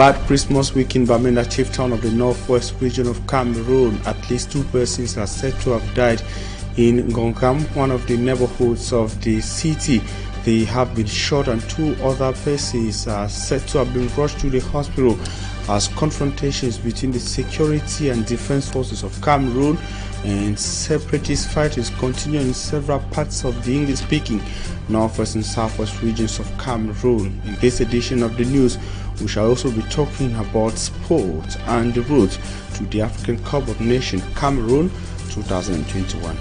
bad Christmas week in Bamenda, chief town of the northwest region of Cameroon. At least 2 persons are said to have died in Gongam, one of the neighborhoods of the city. They have been shot and 2 other persons are said to have been rushed to the hospital as confrontations between the security and defense forces of Cameroon and separatist fighters continue in several parts of the English-speaking northwest and southwest regions of Cameroon. In this edition of the news, we shall also be talking about sport and the road to the African Cup of Nations Cameroon 2021.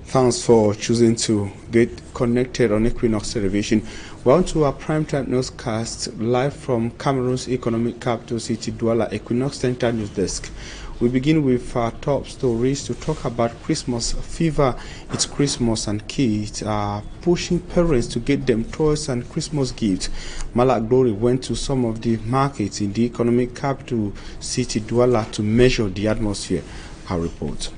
Thanks for choosing to get connected on Equinoxe television. Welcome to our primetime newscast live from Cameroon's economic capital city, Douala, Equinoxe Center News Desk. We begin with our top stories to talk about Christmas fever. It's Christmas and kids are pushing parents to get them toys and Christmas gifts. Malak Glory went to some of the markets in the economic capital city, Douala, to measure the atmosphere. Her report.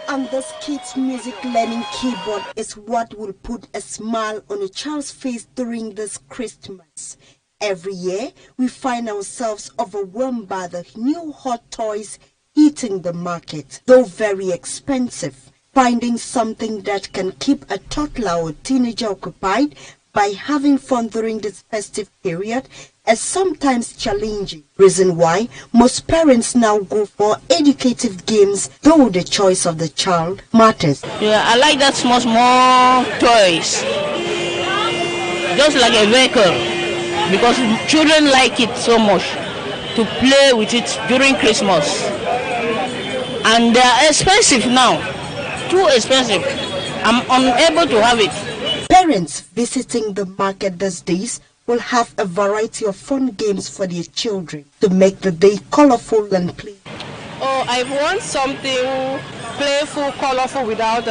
And this kid's music learning keyboard is what will put a smile on a child's face during this Christmas. Every year, we find ourselves overwhelmed by the new hot toys hitting the market, though very expensive. Finding something that can keep a toddler or teenager occupied by having fun during this festive period is sometimes challenging. Reason why most parents now go for educative games, though the choice of the child matters. Yeah, I like that small toys, just like a vehicle, because children like it so much to play with it during Christmas. And they are expensive now, too expensive. I'm unable to have it. Parents visiting the market these days will have a variety of fun games for their children to make the day colorful and play. Oh, I want something playful, colorful, without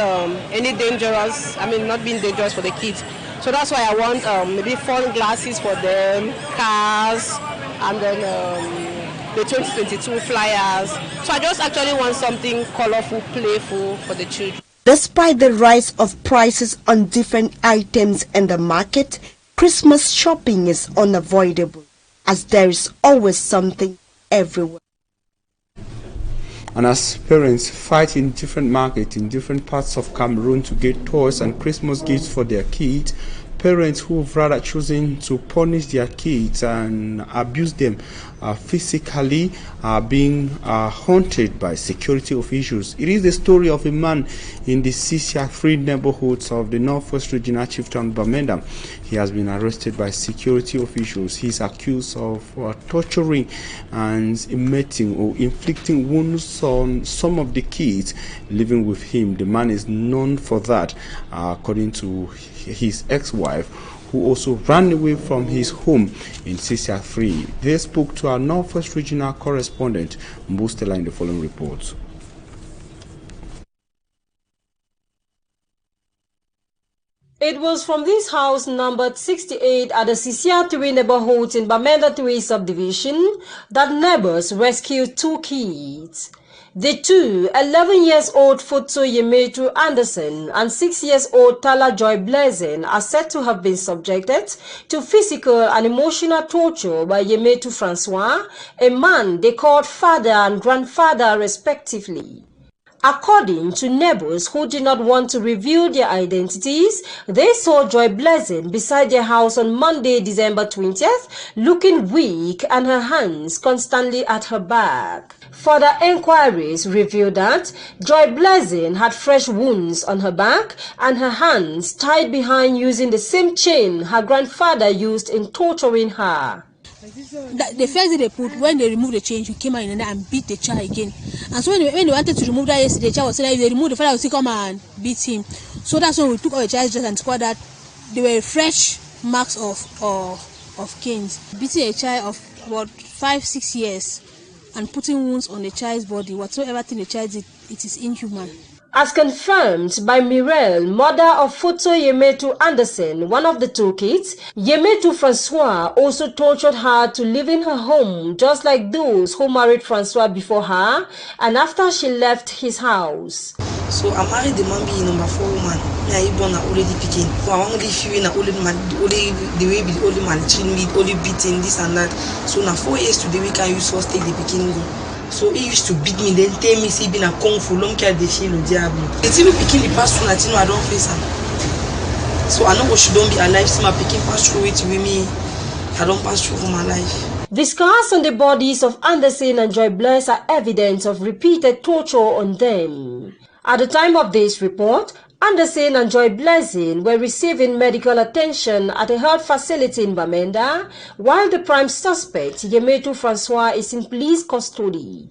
any dangerous, not being dangerous for the kids. So that's why I want maybe fun glasses for them, cars, and then the 2022 flyers. So I just actually want something colorful, playful for the children. Despite the rise of prices on different items in the market, Christmas shopping is unavoidable, as there is always something everywhere. And as parents fight in different markets in different parts of Cameroon to get toys and Christmas gifts for their kids, parents who've rather chosen to punish their kids and abuse them physically are being haunted by security officials. It is the story of a man in the CCR3 neighborhoods of the northwest regional chieftain Bamenda. He has been arrested by security officials. He is accused of torturing and inflicting wounds on some of the kids living with him. The man is known for that, according to his ex-wife, who also ran away from his home in CCR3. They spoke to our Northwest Regional correspondent, Mbustela, in the following report. It was from this house numbered 68 at the CCR3 neighborhood in Bamenda 3 subdivision that neighbors rescued 2 kids. The 2, 11-years-old Foto Yemetu Anderson and 6-years-old Tala Joy Blessing, are said to have been subjected to physical and emotional torture by Yemetu Francois, a man they called father and grandfather respectively. According to neighbors who did not want to reveal their identities, they saw Joy Blessing beside their house on Monday, December 20th, looking weak and her hands constantly at her back. Further inquiries revealed that Joy Blessing had fresh wounds on her back and her hands tied behind using the same chain her grandfather used in torturing her. The first day they put, when they removed the chain, she came out in there and beat the child again. And so when they wanted to remove that yesterday, the child was saying if they remove the father, will still come and beat him. So that's when we took all the child's dress and saw that there were fresh marks of canes. Beating a child of about 5-6 years and putting wounds on the child's body, whatsoever thing the child did, it is inhuman. As confirmed by Mirelle, mother of Foto Yemetu Anderson, one of the two kids, Yemetu Francois also tortured her to live in her home, just like those who married Francois before her and after she left his house. So I married the man being number 4 woman. Me I born already picking. So I want to feel na old man, the way the old man treat me, only beating this and that. So now 4 years to the week I used to take the picking go. So he used to beat me, then tell me say been a kung fu long care the feel diable. The TV picking the pass through I don't face her. So I know what she don't be alive, see my picking pass through it with me. I don't pass through for my life. The scars on the bodies of Anderson and Joy Bless are evidence of repeated torture on them. At the time of this report, Anderson and Joy Blessing were receiving medical attention at a health facility in Bamenda, while the prime suspect, Yemetu Francois, is in police custody.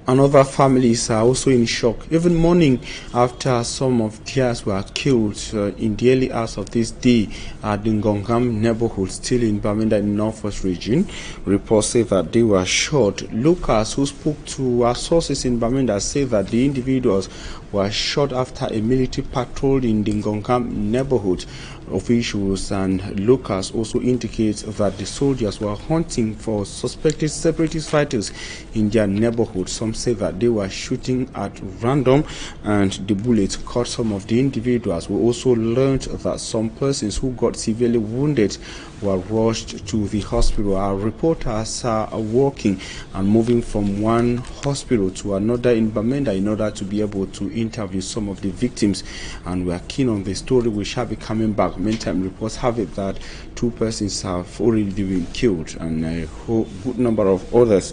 And other families are also in shock, even mourning after some of theirs were killed in the early hours of this day at the Ngongam neighborhood, still in Bamenda in the Northwest region. Reports say that they were shot. Locals who spoke to our sources in Bamenda say that the individuals were shot after a military patrol in the Ngongam neighborhood. Officials and locals also indicate that the soldiers were hunting for suspected separatist fighters in their neighborhood. Some say that they were shooting at random and the bullets caught some of the individuals. We also learned that some persons who got severely wounded were rushed to the hospital. Our reporters are walking and moving from one hospital to another in Bamenda in order to be able to interview some of the victims, and we are keen on the story. We shall be coming back. Meantime, reports have it that 2 persons have already been killed and a good number of others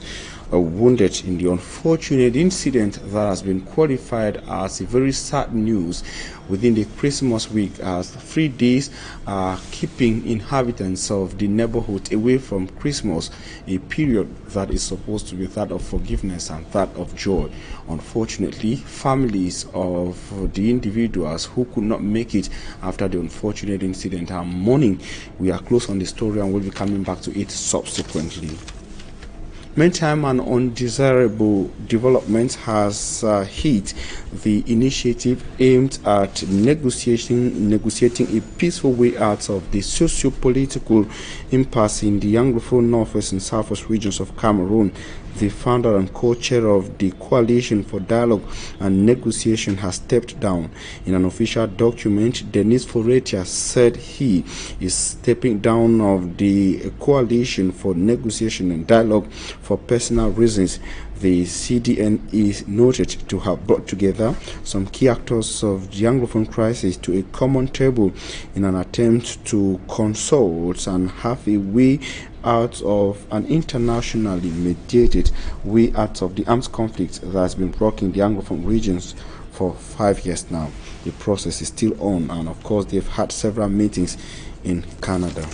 wounded in the unfortunate incident that has been qualified as a very sad news within the Christmas week, as 3 days are keeping inhabitants of the neighborhood away from Christmas, a period that is supposed to be that of forgiveness and that of joy. Unfortunately, families of the individuals who could not make it after the unfortunate incident are mourning. We are close on the story and will be coming back to it subsequently. Meantime, an undesirable development has hit the initiative aimed at negotiating a peaceful way out of the socio-political impasse in the Anglophone Northwest and Southwest regions of Cameroon. The founder and co-chair of the Coalition for Dialogue and Negotiation has stepped down. In an official document, Denis Foretia said he is stepping down of the Coalition for Negotiation and Dialogue for personal reasons. The CDN is noted to have brought together some key actors of the Anglophone crisis to a common table in an attempt to consult and have a way out of an internationally mediated way out of the armed conflict that has been rocking the Anglophone regions for 5 years now. The process is still on, and of course they've had several meetings in Canada.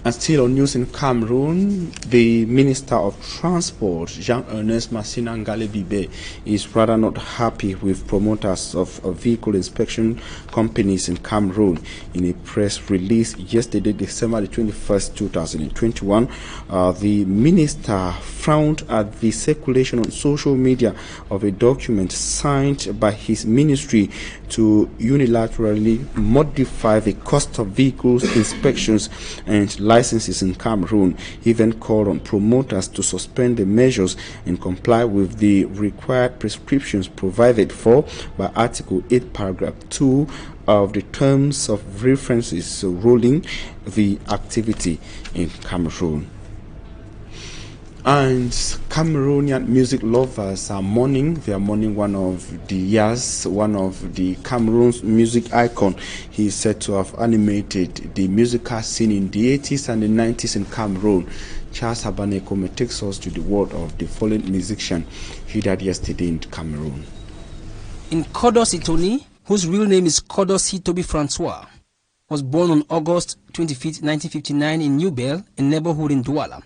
And still on news in Cameroon, the Minister of Transport, Jean-Ernest Massina Ngale-Bibe, is rather not happy with promoters of vehicle inspection companies in Cameroon. In a press release yesterday, December the 21st, 2021, the minister frowned at the circulation on social media of a document signed by his ministry to unilaterally modify the cost of vehicles inspections and licenses in Cameroon. He then called on promoters to suspend the measures and comply with the required prescriptions provided for by Article 8, Paragraph 2 of the Terms of References ruling the activity in Cameroon. And Cameroonian music lovers are mourning. They are mourning one of the years, one of the Cameroon's music icon. He is said to have animated the musical scene in the 80s and the 90s in Cameroon. Charles Habanekome takes us to the world of the fallen musician. He died yesterday in Cameroon. In Kodos Itoni, whose real name is Kodos Hitobi Francois, was born on August 25, 1959 in New Bell, a neighborhood in Douala,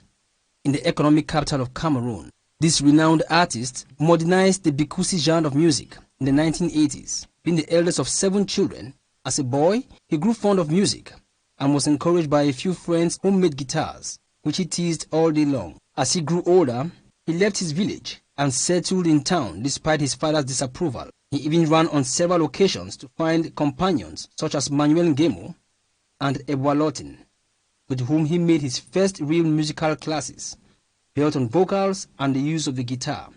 in the economic capital of Cameroon. This renowned artist modernized the Bikusi genre of music in the 1980s. Being the eldest of 7 children, as a boy, he grew fond of music and was encouraged by a few friends who made guitars, which he teased all day long. As he grew older, he left his village and settled in town despite his father's disapproval. He even ran on several occasions to find companions such as Manuel Ngemo and Ebwalotin, with whom he made his first real musical classes, built on vocals and the use of the guitar,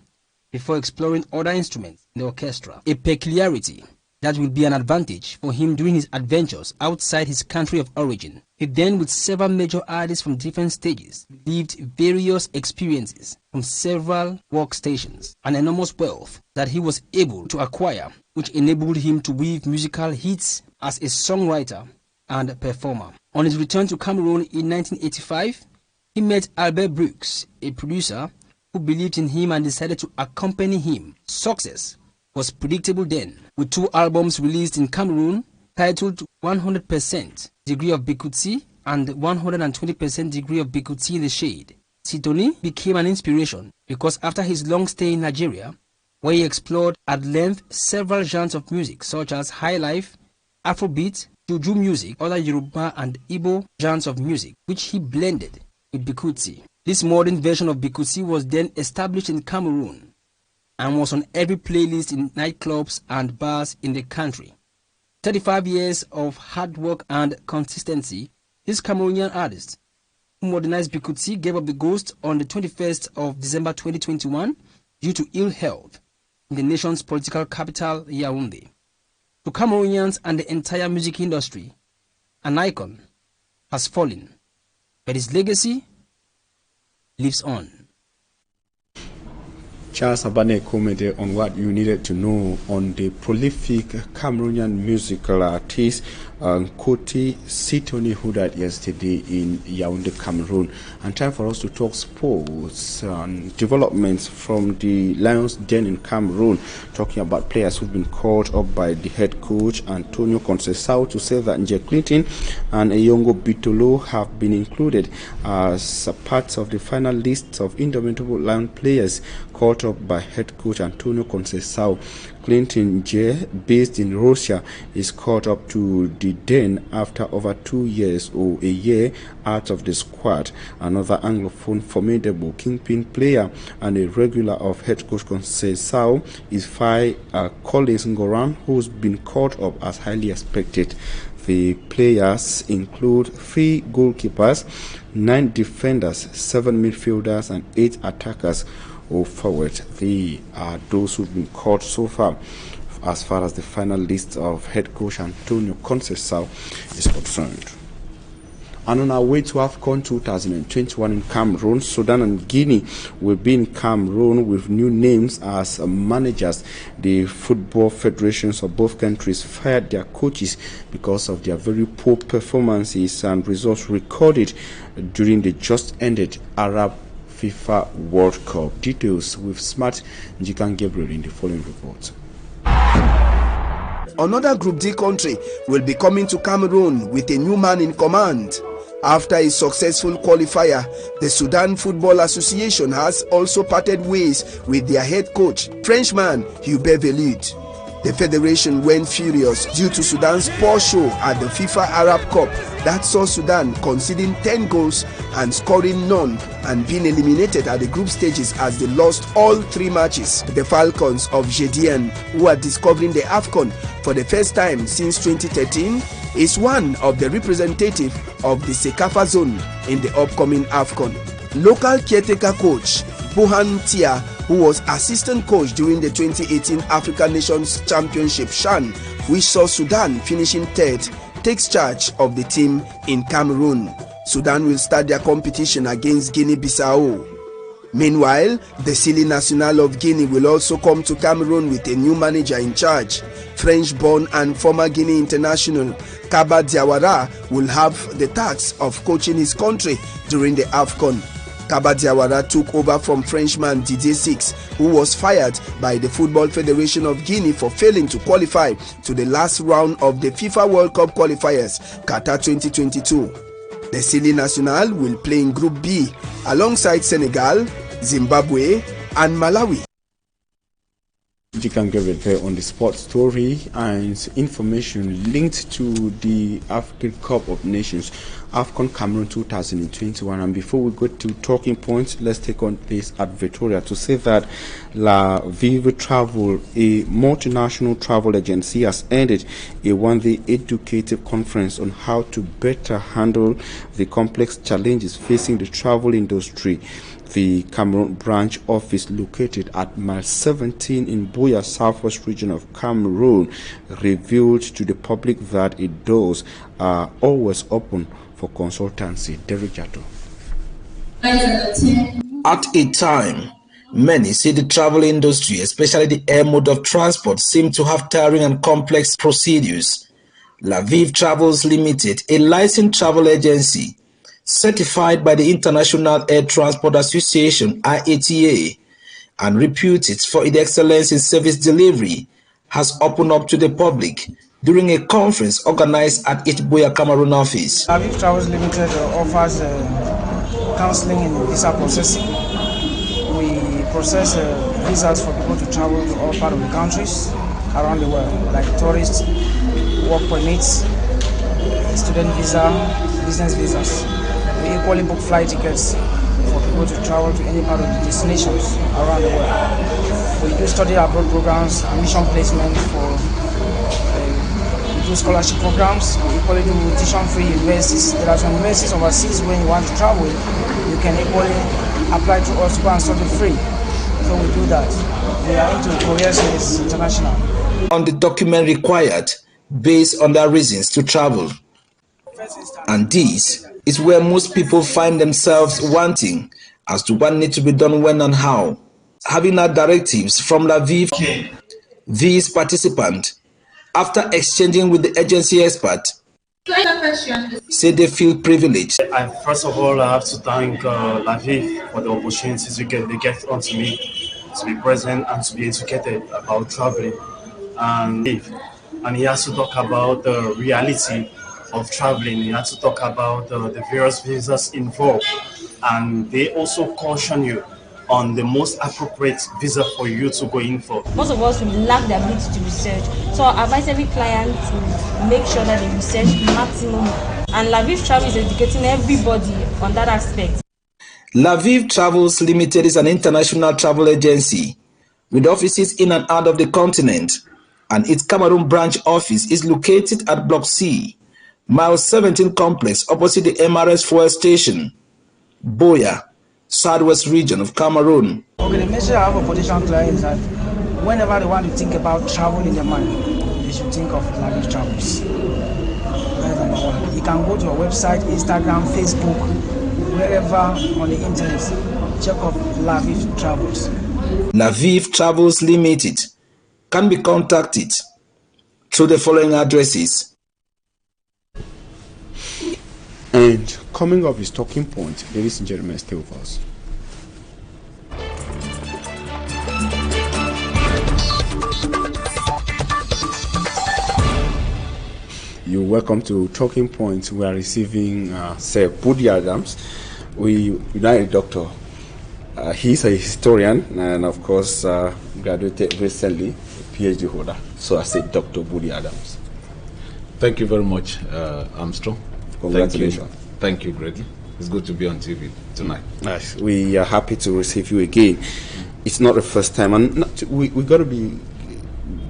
before exploring other instruments in the orchestra, a peculiarity that will be an advantage for him during his adventures outside his country of origin. He then, with several major artists from different stages, lived various experiences from several workstations, an enormous wealth that he was able to acquire, which enabled him to weave musical hits as a songwriter and performer. On his return to Cameroon in 1985, he met Albert Brooks, a producer who believed in him and decided to accompany him. Success was predictable then, with 2 albums released in Cameroon titled 100% Degree of Bikutsi and 120% Degree of Bikutsi in the Shade. Sitoni became an inspiration because after his long stay in Nigeria, where he explored at length several genres of music such as high life, Afrobeat, Juju music, other Yoruba and Igbo genres of music, which he blended with Bikutsi. This modern version of Bikutsi was then established in Cameroon and was on every playlist in nightclubs and bars in the country. 35 years of hard work and consistency, this Cameroonian artist, who modernized Bikutsi, gave up the ghost on the 21st of December 2021 due to ill health in the nation's political capital, Yaoundé. To Cameroonians and the entire music industry, an icon has fallen, but his legacy lives on. Charles Abane commented on what you needed to know on the prolific Cameroonian musical artist Koti Sitoni, who died yesterday in Yaoundé, Cameroon. And time for us to talk sports and developments from the Lions Den in Cameroon, talking about players who've been called up by the head coach Antonio Conceição to say that Nje Clinton and Eyongo Bitolo have been included as a part of the final list of indomitable Lion players called up by head coach Antonio Conceição. Clinton J, based in Russia, is caught up to the Den after over 2 years or a year out of the squad. Another Anglophone formidable kingpin player and a regular of head coach Conceição is Collins Ngoran, who's been caught up as highly expected. The players include 3 goalkeepers, 9 defenders, 7 midfielders, and 8 attackers or forward. They are those who've been caught so far as the final list of head coach Antonio Conceição is concerned. And on our way to AFCON 2021 in Cameroon, Sudan and Guinea will be in Cameroon with new names as managers. The football federations of both countries fired their coaches because of their very poor performances and results recorded during the just ended Arab FIFA World Cup. Details with Smart Njikan Gabriel in the following report. Another Group D country will be coming to Cameroon with a new man in command. After a successful qualifier, the Sudan Football Association has also parted ways with their head coach, Frenchman Hubert Velud. The federation went furious due to Sudan's poor show at the FIFA Arab Cup that saw Sudan conceding 10 goals and scoring none and being eliminated at the group stages as they lost all 3 matches. The Falcons of Jedian, who are discovering the AFCON for the first time since 2013, is one of the representatives of the Sekafa zone in the upcoming AFCON. Local caretaker coach Bohan Tia, who was assistant coach during the 2018 African Nations Championship (CHAN), which saw Sudan finishing 3rd, takes charge of the team in Cameroon. Sudan will start their competition against Guinea-Bissau. Meanwhile, the Sili National of Guinea will also come to Cameroon with a new manager in charge. French-born and former Guinea international Kaba Diawara will have the task of coaching his country during the AFCON. Kaba Diawara took over from Frenchman Didier Six, who was fired by the Football Federation of Guinea for failing to qualify to the last round of the FIFA World Cup qualifiers, Qatar 2022. The Sili National will play in Group B alongside Senegal, Zimbabwe, and Malawi. You can get it there on the sports story and information linked to the African Cup of Nations AFCON Cameroon 2021. And before we go to talking points, let's take on this advertorial to say that La Vive Travel, a multinational travel agency, has ended a one-day educative conference on how to better handle the complex challenges facing the travel industry. The Cameroon branch office, located at mile 17 in Buea, southwest region of Cameroon, revealed to the public that its doors are always open for consultancy. Derek Jato. At a time, many see the travel industry, especially the air mode of transport, seem to have tiring and complex procedures. La Vive Travels Limited, a licensed travel agency, certified by the International Air Transport Association (IATA) and reputed for its excellence in service delivery, has opened up to the public during a conference organized at its Buea, Cameroon office. La Vive Travels Limited offers counseling in visa processing. We process visas for people to travel to all parts of the countries around the world, like tourists, work permits, student visa, business visas. We equally book flight tickets for people to travel to any part of the destinations around the world. We do study abroad programs, admission placement we do scholarship programs. We equally do tuition-free universities. There are some universities overseas when you want to travel, you can equally apply to us to go and study free. So we do that. We are into Korea Service International. On the document required based on their reasons to travel. And this is where most people find themselves wanting as to what needs to be done when and how. Having our directives from La Vive, these participants, after exchanging with the agency expert, say they feel privileged. First of all, I have to thank La Vive for the opportunities they get onto me to be present and to be educated about traveling. And he has to talk about the reality of traveling. He has to talk about the various visas involved, and they also caution you on the most appropriate visa for you to go in for. Most of us will lack the ability to research, so I advise every client to make sure that they research maximum, and La Vive Travel is educating everybody on that aspect. La Vive Travels Limited is an international travel agency with offices in and out of the continent, and its Cameroon branch office is located at Block C, Mile 17 complex opposite the MRS fuel station, Buea, southwest region of Cameroon. Okay, the message I have for potential clients is that whenever they want to think about travel in their mind, they should think of La Vive Travels. That's number one. You can go to our website, Instagram, Facebook, wherever on the internet, check out La Vive Travels. La Vive Travels Limited can be contacted through the following addresses. And coming up is talking point. Ladies and gentlemen, stay with us. You're welcome to Talking Points. We are receiving Sir Budi Adams. We are a doctor. He's a historian and, of course, graduated recently, a PhD holder. So I said Dr. Budi Adams. Thank you very much, Armstrong. Congratulations. Thank you greatly. It's good to be on TV tonight. Nice. We are happy to receive you again. It's not the first time, and we got to be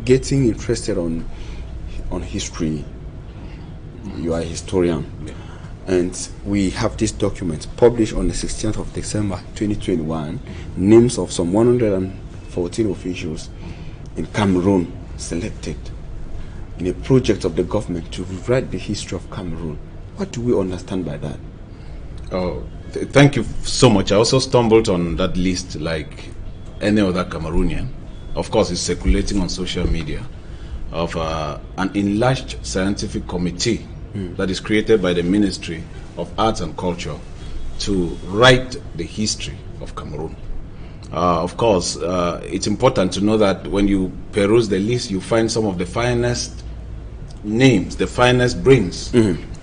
getting interested on history. You are a historian, and we have this document published on the 16th of December 2021. Names of some 114 officials in Cameroon selected in a project of the government to rewrite the history of Cameroon. What do we understand by that? Oh, thank you so much. I also stumbled on that list like any other Cameroonian. Of course, it's circulating on social media of an enlarged scientific committee that is created by the Ministry of Arts and Culture to write the history of Cameroon. Of course, it's important to know that when you peruse the list, you find some of the finest names, the finest brains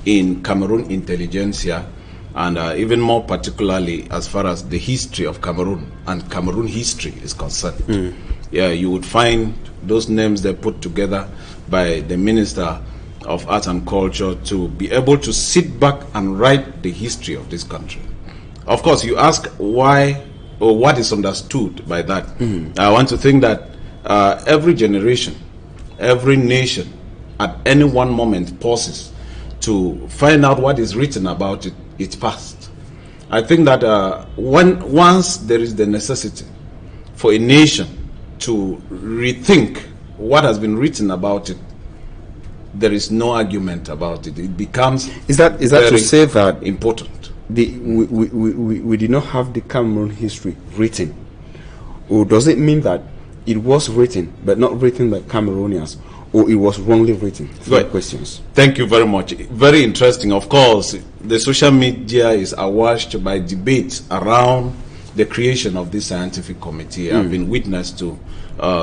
in Cameroon intelligentsia, and even more particularly as far as the history of Cameroon and Cameroon history is concerned. Yeah, you would find those names they put together by the Minister of art and culture to be able to sit back and write the history of this country. Of course, you ask why or what is understood by that. I want to think that every generation, every nation, at any one moment pauses to find out what is written about its past. I think that once there is the necessity for a nation to rethink what has been written about it, there is no argument about it. It becomes is that to say that important. We did not have the Cameroon history written, or does it mean that it was written but not written by Cameroonians, or it was wrongly written? Right. Questions. Thank you very much. Very interesting. Of course, the social media is awash by debates around the creation of this scientific committee. I've been witness to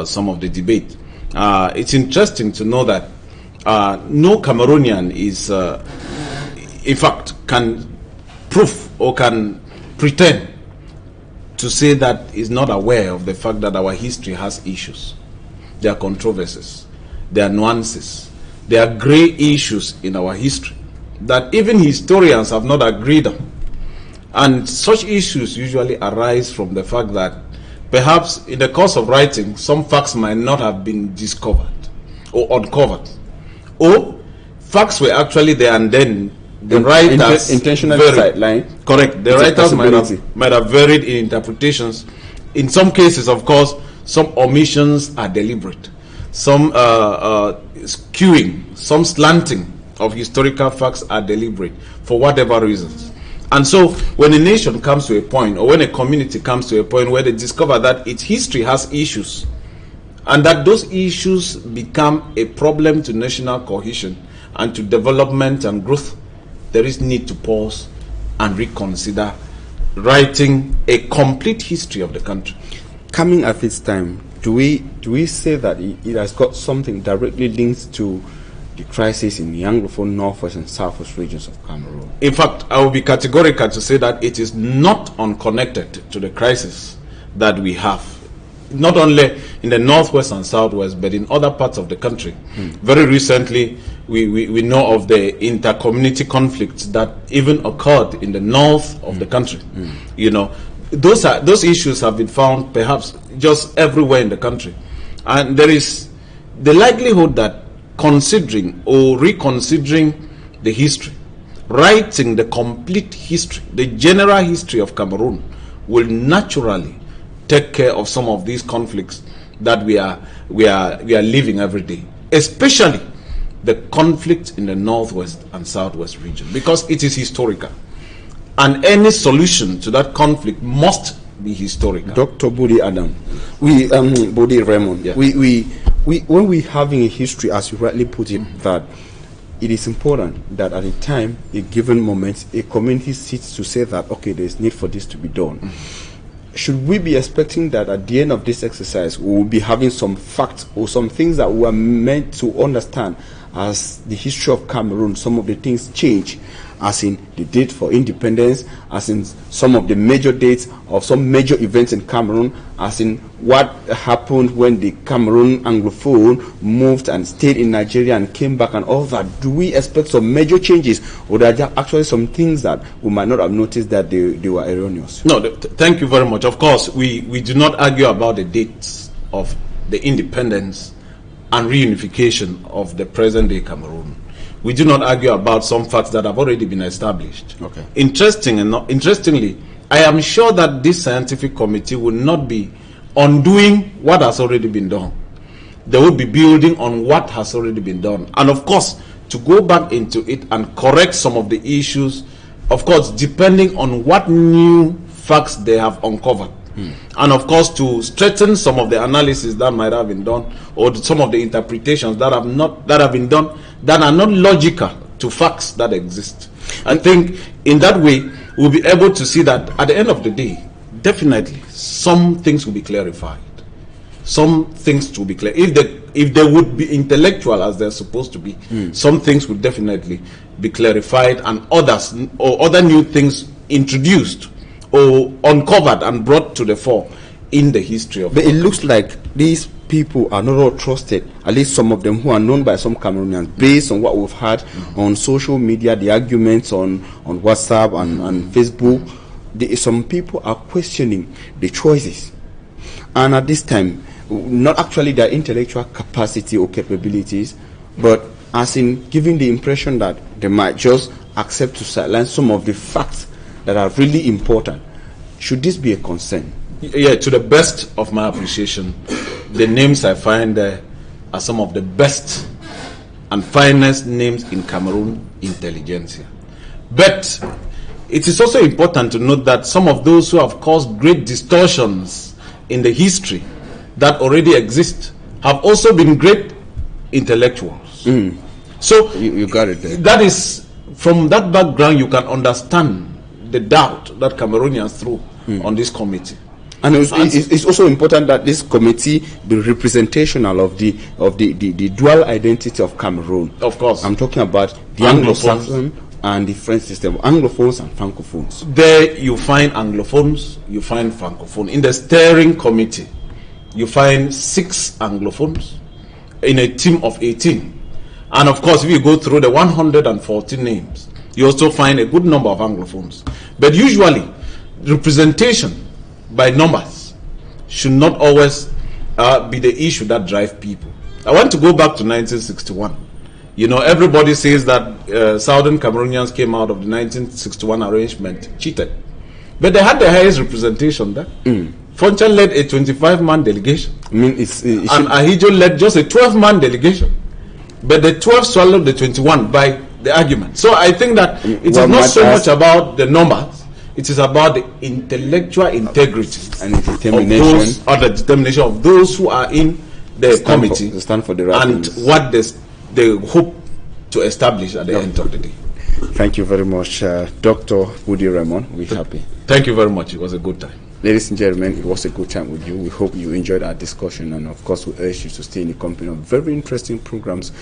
some of the debate. It's interesting to know that no Cameroonian is, in fact, can prove or can pretend to say that is not aware of the fact that our history has issues. There are controversies, there are nuances, there are gray issues in our history that even historians have not agreed on. And such issues usually arise from the fact that perhaps in the course of writing, some facts might not have been discovered or uncovered, or facts were actually there and then the writers intentionally sidelined. Correct. The writers might have varied in interpretations. In some cases, of course, some omissions are deliberate. Some skewing, some slanting of historical facts are deliberate for whatever reasons. And so when a nation comes to a point, or when a community comes to a point where they discover that its history has issues, and that those issues become a problem to national cohesion and to development and growth, there is need to pause and reconsider writing a complete history of the country. Coming at this time, do we say that it has got something directly linked to the crisis in the Anglophone Northwest and Southwest regions of Cameroon? In fact, I will be categorical to say that it is not unconnected to the crisis that we have, not only in the Northwest and Southwest, but in other parts of the country. Very recently, we know of the inter-community conflicts that even occurred in the north of the country. You know, those issues have been found perhaps just everywhere in the country. And there is the likelihood that considering or reconsidering the history, writing the complete history, the general history of Cameroon, will naturally take care of some of these conflicts that we are living every day, especially the conflict in the Northwest and Southwest region, because it is historical, and any solution to that conflict must be historical. Dr. Bodi Adam, Bodi Raymond, Yeah. we when we having a history, as you rightly put it, that it is important that at a time, a given moment, a community sits to say that, okay, there is need for this to be done. Should we be expecting that at the end of this exercise, we will be having some facts or some things that we are meant to understand as the history of Cameroon? Some of the things change, as in the date for independence, as in some of the major dates of some major events in Cameroon, as in what happened when the Cameroon Anglophone moved and stayed in Nigeria and came back and all that. Do we expect some major changes, or are there actually some things that we might not have noticed that they were erroneous? No, thank you very much. Of course, we do not argue about the dates of the independence and reunification of the present-day Cameroon. We do not argue about some facts that have already been established. Okay. Interestingly, I am sure that this scientific committee will not be undoing what has already been done. They will be building on what has already been done. And of course, to go back into it and correct some of the issues, of course, depending on what new facts they have uncovered. And of course, to straighten some of the analysis that might have been done, or some of the interpretations that have been done that are not logical to facts that exist. I think in that way we'll be able to see that at the end of the day, definitely some things will be clarified. Some things will be clear. If they would be intellectual as they're supposed to be, some things would definitely be clarified, and others or other new things introduced or uncovered and brought to the fore in the history of. But it looks like these people are not all trusted, at least some of them who are known by some Cameroonians, based on what we've had on social media, the arguments on WhatsApp and Facebook. Some people are questioning the choices. And at this time, not actually their intellectual capacity or capabilities, but as in giving the impression that they might just accept to silence some of the facts that are really important. Should this be a concern? Yeah, to the best of my appreciation, the names I find there are some of the best and finest names in Cameroon intelligentsia. But it is also important to note that some of those who have caused great distortions in the history that already exist have also been great intellectuals. So you got it there. That is, from that background, you can understand the doubt that Cameroonians threw on this committee. And it's also important that this committee be representational of the dual identity of Cameroon. Of course. I'm talking about the Anglo-Saxon and the French system, Anglophones and Francophones. There you find Anglophones, you find Francophones. In the steering committee, you find 6 Anglophones in a team of 18. And of course, if you go through the 114 names, you also find a good number of Anglophones. But usually, representation by numbers should not always be the issue that drive people. I want to go back to 1961. You know, everybody says that Southern Cameroonians came out of the 1961 arrangement cheated. But they had the highest representation there. Fonchan led a 25-man delegation. And Ahijo led just a 12-man delegation. But the 12 swallowed the 21 by the argument. So I think that it is not so much about the numbers. It is about the intellectual integrity and the determination, the determination of those who are in the committee stand for the right and things. What they hope to establish at the end of the day. Thank you very much, Dr. Woody Raymond. We're happy. Thank you very much. It was a good time. Ladies and gentlemen, it was a good time with you. We hope you enjoyed our discussion, and of course we urge you to stay in the company of very interesting programs.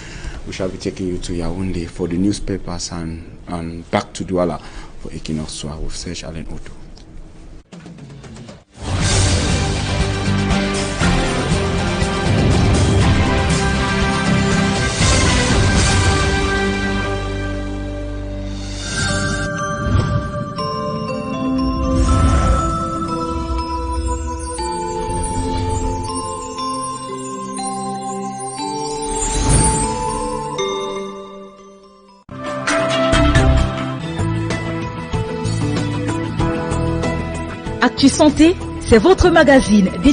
We shall be taking you to Yaoundé for the newspapers and back to Douala for Equinoxe with Serge Alain Otto. Actu Santé, c'est votre magazine